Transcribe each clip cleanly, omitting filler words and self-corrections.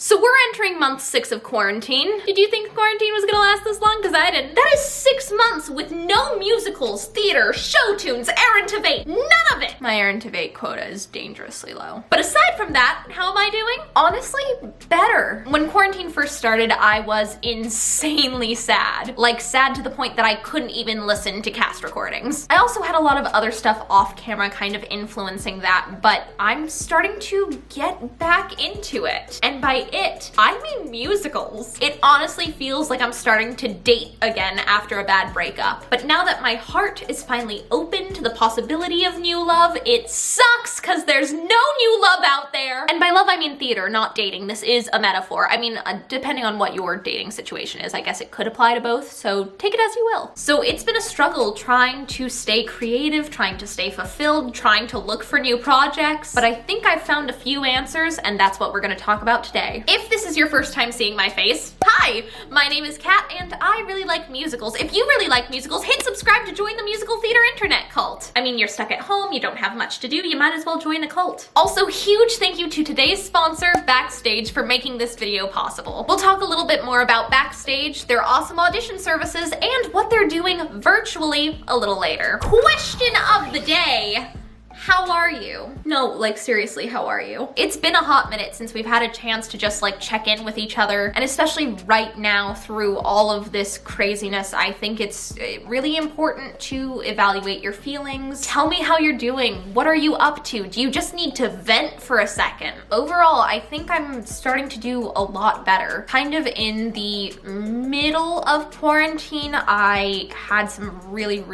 So we're entering month 6 of quarantine. Did you think quarantine was gonna last this long? Because I didn't. That is 6 months with no musicals, theater, show tunes, errand tveit, none of it. My errand tveit quota is dangerously low. But aside from that, how am I doing? Honestly, better. When quarantine first started, I was insanely sad. Like sad to the point that I couldn't even listen to cast recordings. I also had a lot of other stuff off camera kind of influencing that, but I'm starting to get back into it. And by it, I mean musicals. It honestly feels like I'm starting to date again after a bad breakup. But now that my heart is finally open to the possibility of new love, it sucks because there's no new love out there. And by love, I mean theater, not dating. This is a metaphor. I mean, depending on what your dating situation is, I guess it could apply to both, so take it as you will. So it's been a struggle trying to stay creative, trying to stay fulfilled, trying to look for new projects, but I think I've found a few answers, and that's what we're gonna talk about today. If this is your first time seeing my face, hi! My name is Kat, and I really like musicals. If you really like musicals, hit subscribe to join the musical theater internet cult. I mean, you're stuck at home, you don't have much to do, you might as well join a cult. Also, huge thank you to today's sponsor, Backstage, for making this video possible. We'll talk a little bit more about Backstage, their awesome audition services, and what they're doing virtually a little later. Question of the day. How are you? No, like seriously, how are you? It's been a hot minute since we've had a chance to just like check in with each other, and especially right now through all of this craziness, I think it's really important to evaluate your feelings. Tell me how you're doing. What are you up to? Do you just need to vent for a second? Overall, I think I'm starting to do a lot better. Kind of in the middle of quarantine, I had some really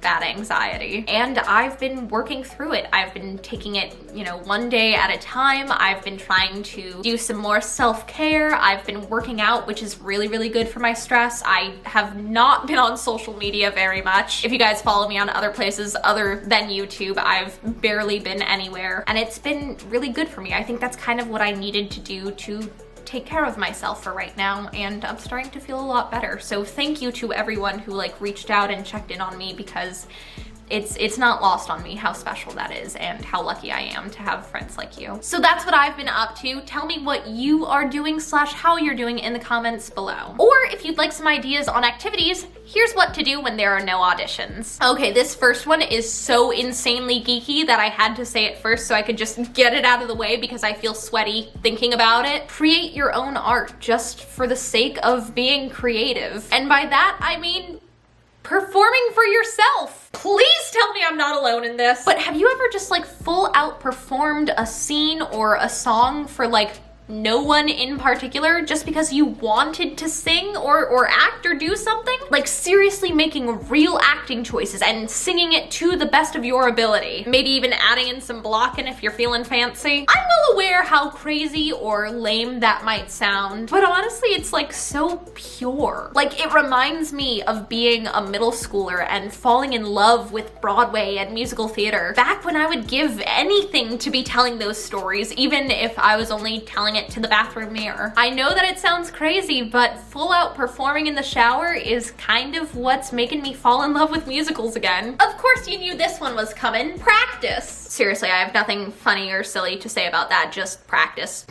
bad anxiety, and I've been working through it. I've been taking it, you know, one day at a time. I've been trying to do some more self-care. I've been working out, which is really good for my stress. I have not been on social media very much. If you guys follow me on other places other than YouTube, I've barely been anywhere, and it's been really good for me. I think that's kind of what I needed to do to take care of myself for right now, and I'm starting to feel a lot better. So thank you to everyone who like reached out and checked in on me, because it's not lost on me how special that is and how lucky I am to have friends like you. So that's what I've been up to. Tell me what you are doing / how you're doing in the comments below. Or if you'd like some ideas on activities, here's what to do when there are no auditions. Okay, this first one is so insanely geeky that I had to say it first so I could just get it out of the way because I feel sweaty thinking about it. Create your own art just for the sake of being creative. And by that, I mean performing for yourself. Please tell me I'm not alone in this. But have you ever just like full out performed a scene or a song for like no one in particular just because you wanted to sing or act or do something? Like seriously making real acting choices and singing it to the best of your ability. Maybe even adding in some blocking if you're feeling fancy. I'm well aware how crazy or lame that might sound, but honestly it's like so pure. Like it reminds me of being a middle schooler and falling in love with Broadway and musical theater. Back when I would give anything to be telling those stories, even if I was only telling it to the bathroom mirror. I know that it sounds crazy, but full out performing in the shower is kind of what's making me fall in love with musicals again. Of course you knew this one was coming. Practice. Seriously, I have nothing funny or silly to say about that, just practice.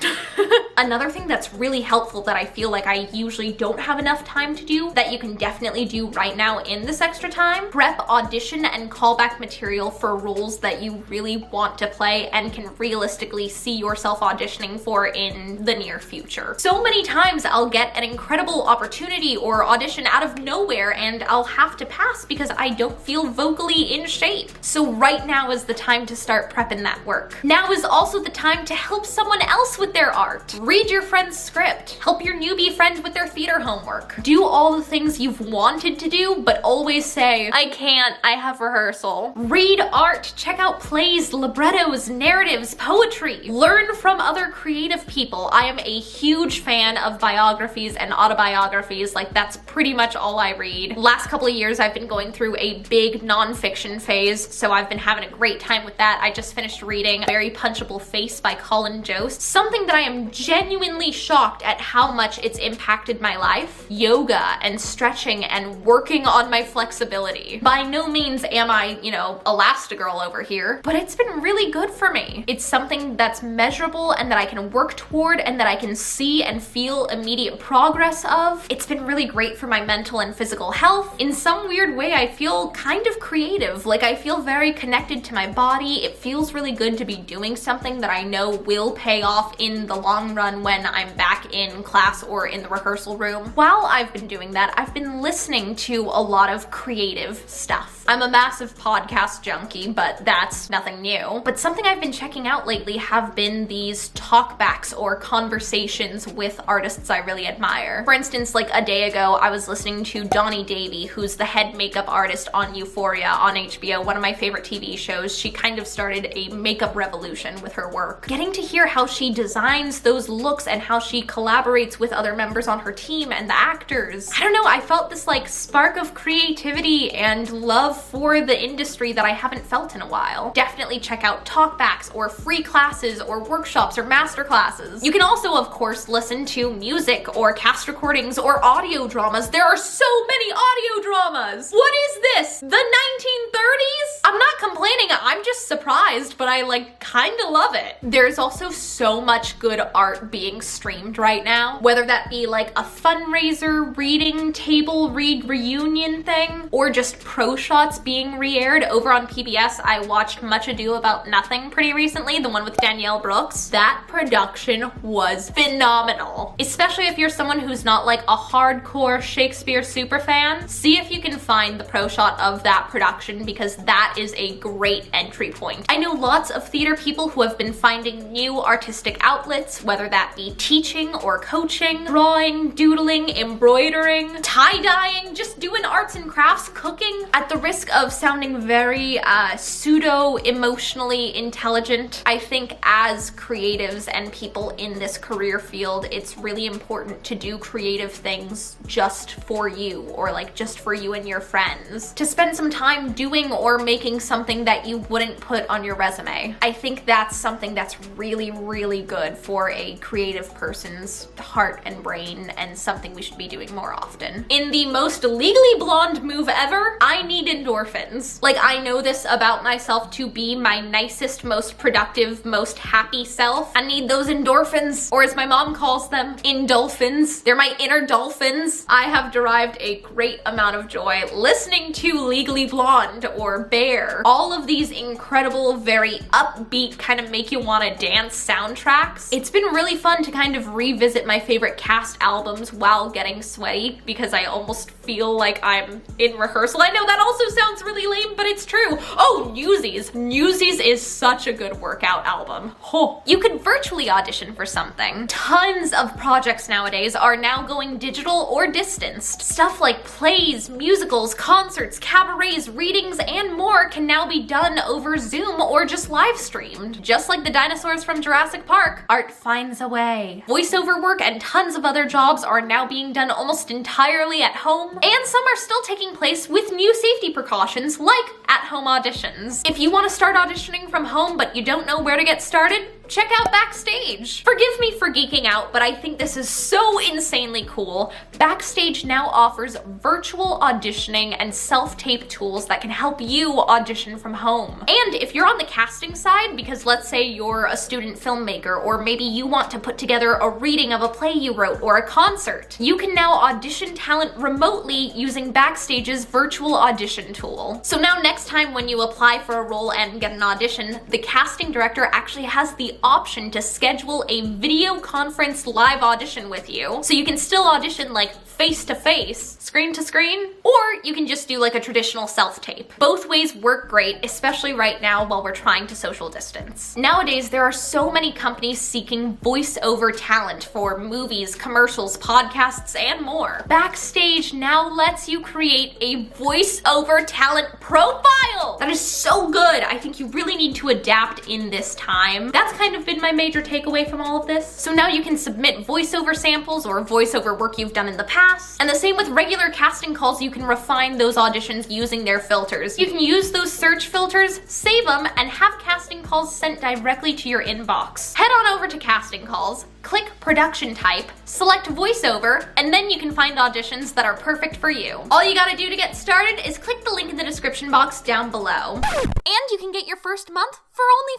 Another thing that's really helpful that I feel like I usually don't have enough time to do, that you can definitely do right now in this extra time, prep, audition, and callback material for roles that you really want to play and can realistically see yourself auditioning for in the near future. So many times I'll get an incredible opportunity or audition out of nowhere and I'll have to pass because I don't feel vocally in shape. So right now is the time to start prepping that work. Now is also the time to help someone else with their art. Read your friend's script. Help your newbie friend with their theater homework. Do all the things you've wanted to do, but always say, I can't, I have rehearsal. Read art, check out plays, librettos, narratives, poetry. Learn from other creative people. I am a huge fan of biographies and autobiographies. Like that's pretty much all I read. Last couple of years I've been going through a big nonfiction phase, so I've been having a great time with that. that, I just finished reading Very Punchable Face by Colin Jost. Something that I am genuinely shocked at how much it's impacted my life. Yoga and stretching and working on my flexibility. By no means am I, you know, Elastigirl over here, but it's been really good for me. It's something that's measurable and that I can work toward and that I can see and feel immediate progress of. It's been really great for my mental and physical health. In some weird way, I feel kind of creative. Like, I feel very connected to my body. It feels really good to be doing something that I know will pay off in the long run when I'm back in class or in the rehearsal room. While I've been doing that, I've been listening to a lot of creative stuff. I'm a massive podcast junkie, but that's nothing new. But something I've been checking out lately have been these talkbacks or conversations with artists I really admire. For instance, like a day ago, I was listening to Donnie Davy, who's the head makeup artist on Euphoria on HBO, one of my favorite TV shows. She kind of started a makeup revolution with her work. Getting to hear how she designs those looks and how she collaborates with other members on her team and the actors. I don't know, I felt this like spark of creativity and love for the industry that I haven't felt in a while. Definitely check out talkbacks or free classes or workshops or master classes. You can also, of course, listen to music or cast recordings or audio dramas. There are so many audio dramas! What is this? The 1930s? I'm not complaining, I'm just surprised, but I like kinda love it. There's also so much good art being streamed right now, whether that be like a fundraiser, reading, table read reunion thing, or just pro shots being re-aired over on PBS. I watched Much Ado About Nothing pretty recently, the one with Danielle Brooks. That production was phenomenal. Especially if you're someone who's not like a hardcore Shakespeare superfan, see if you can find the pro shot of that production because that is a great entry point. I know lots of theater people who have been finding new artistic outlets, whether that be teaching or coaching, drawing, doodling, embroidering, tie-dyeing, just doing arts and crafts, cooking. At the risk of sounding very pseudo-emotionally intelligent, I think as creatives and people in this career field, it's really important to do creative things just for you, or like just for you and your friends. To spend some time doing or making something that you wouldn't put on your resume. I think that's something that's really, really good for a creative person's heart and brain, and something we should be doing more often. In the most Legally Blonde move ever, I need endorphins. Like, I know this about myself to be my nicest, most productive, most happy self. I need those endorphins, or as my mom calls them, indolphins. They're my inner dolphins. I have derived a great amount of joy listening to Legally Blonde or Bear. All of these incredible, very upbeat, kind of make you want to dance soundtracks. It's been really fun to kind of revisit my favorite cast albums while getting sweaty because I almost feel like I'm in rehearsal. I know that also sounds really lame, but it's true. Oh, Newsies. Newsies is such a good workout album. Oh. You could virtually audition for something. Tons of projects nowadays are now going digital or distanced. Stuff like plays, musicals, concerts, cabarets, readings, and more can now be done over Zoom or just live streamed. Just like the dinosaurs from Jurassic Park, art finds a way. Voiceover work and tons of other jobs are now being done almost entirely at home, and some are still taking place with new safety precautions like at-home auditions. If you want to start auditioning from home but you don't know where to get started, check out Backstage. Forgive me for geeking out, but I think this is so insanely cool. Backstage now offers virtual auditioning and self-tape tools that can help you audition from home. And if you're on the casting side, because let's say you're a student filmmaker, or maybe you want to put together a reading of a play you wrote or a concert, you can now audition talent remotely using Backstage's virtual audition tool. So now next time when you apply for a role and get an audition, the casting director actually has the option to schedule a video conference live audition with you. So you can still audition like face to face, screen to screen, or you can just do like a traditional self-tape. Both ways work great, especially right now while we're trying to social distance. Nowadays, there are so many companies seeking voiceover talent for movies, commercials, podcasts, and more. Backstage now lets you create a voiceover talent profile. That is so good. I think you really need to adapt in this time. That's kind of been my major takeaway from all of this. So now you can submit voiceover samples or voiceover work you've done in the past, cast. And the same with regular casting calls, you can refine those auditions using their filters. You can use those search filters, save them, and have casting calls sent directly to your inbox. Head on over to casting calls, click production type, select voiceover, and then you can find auditions that are perfect for you. All you gotta do to get started is click the link in the description box down below. And you can get your first month for only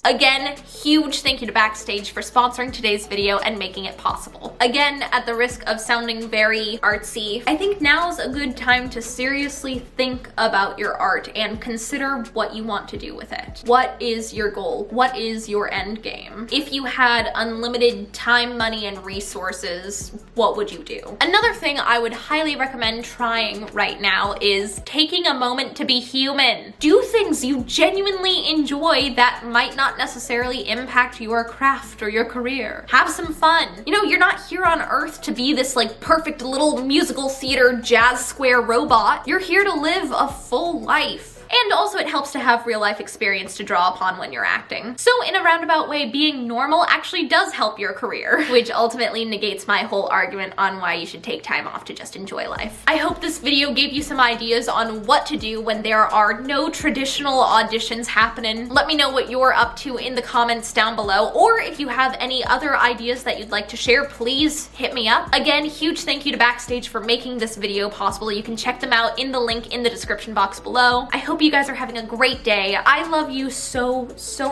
$5. Again, huge thank you to Backstage for sponsoring today's video and making it possible. Again, at the risk of sounding very artsy, I think now's a good time to seriously think about your art and consider what you want to do with it. What is your goal? What is your end game? If you had unlimited time, money, and resources, what would you do? Another thing I would highly recommend trying right now is taking a moment to be human. Do things you genuinely enjoy that might not necessarily impact your craft or your career. Have some fun. You know, you're not here on Earth to be this like perfect little musical theater jazz square robot. You're here to live a full life. And also it helps to have real life experience to draw upon when you're acting. So in a roundabout way, being normal actually does help your career, which ultimately negates my whole argument on why you should take time off to just enjoy life. I hope this video gave you some ideas on what to do when there are no traditional auditions happening. Let me know what you're up to in the comments down below, or if you have any other ideas that you'd like to share, please hit me up. Again, huge thank you to Backstage for making this video possible. You can check them out in the link in the description box below. I hope you guys are having a great day. I love you so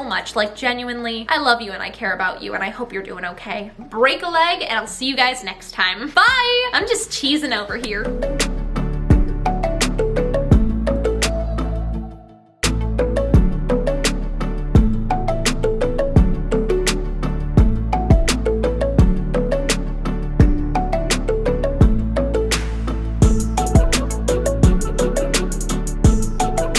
much, like genuinely. I love you and I care about you and I hope you're doing okay. Break a leg and I'll see you guys next time. Bye! I'm just cheesing over here.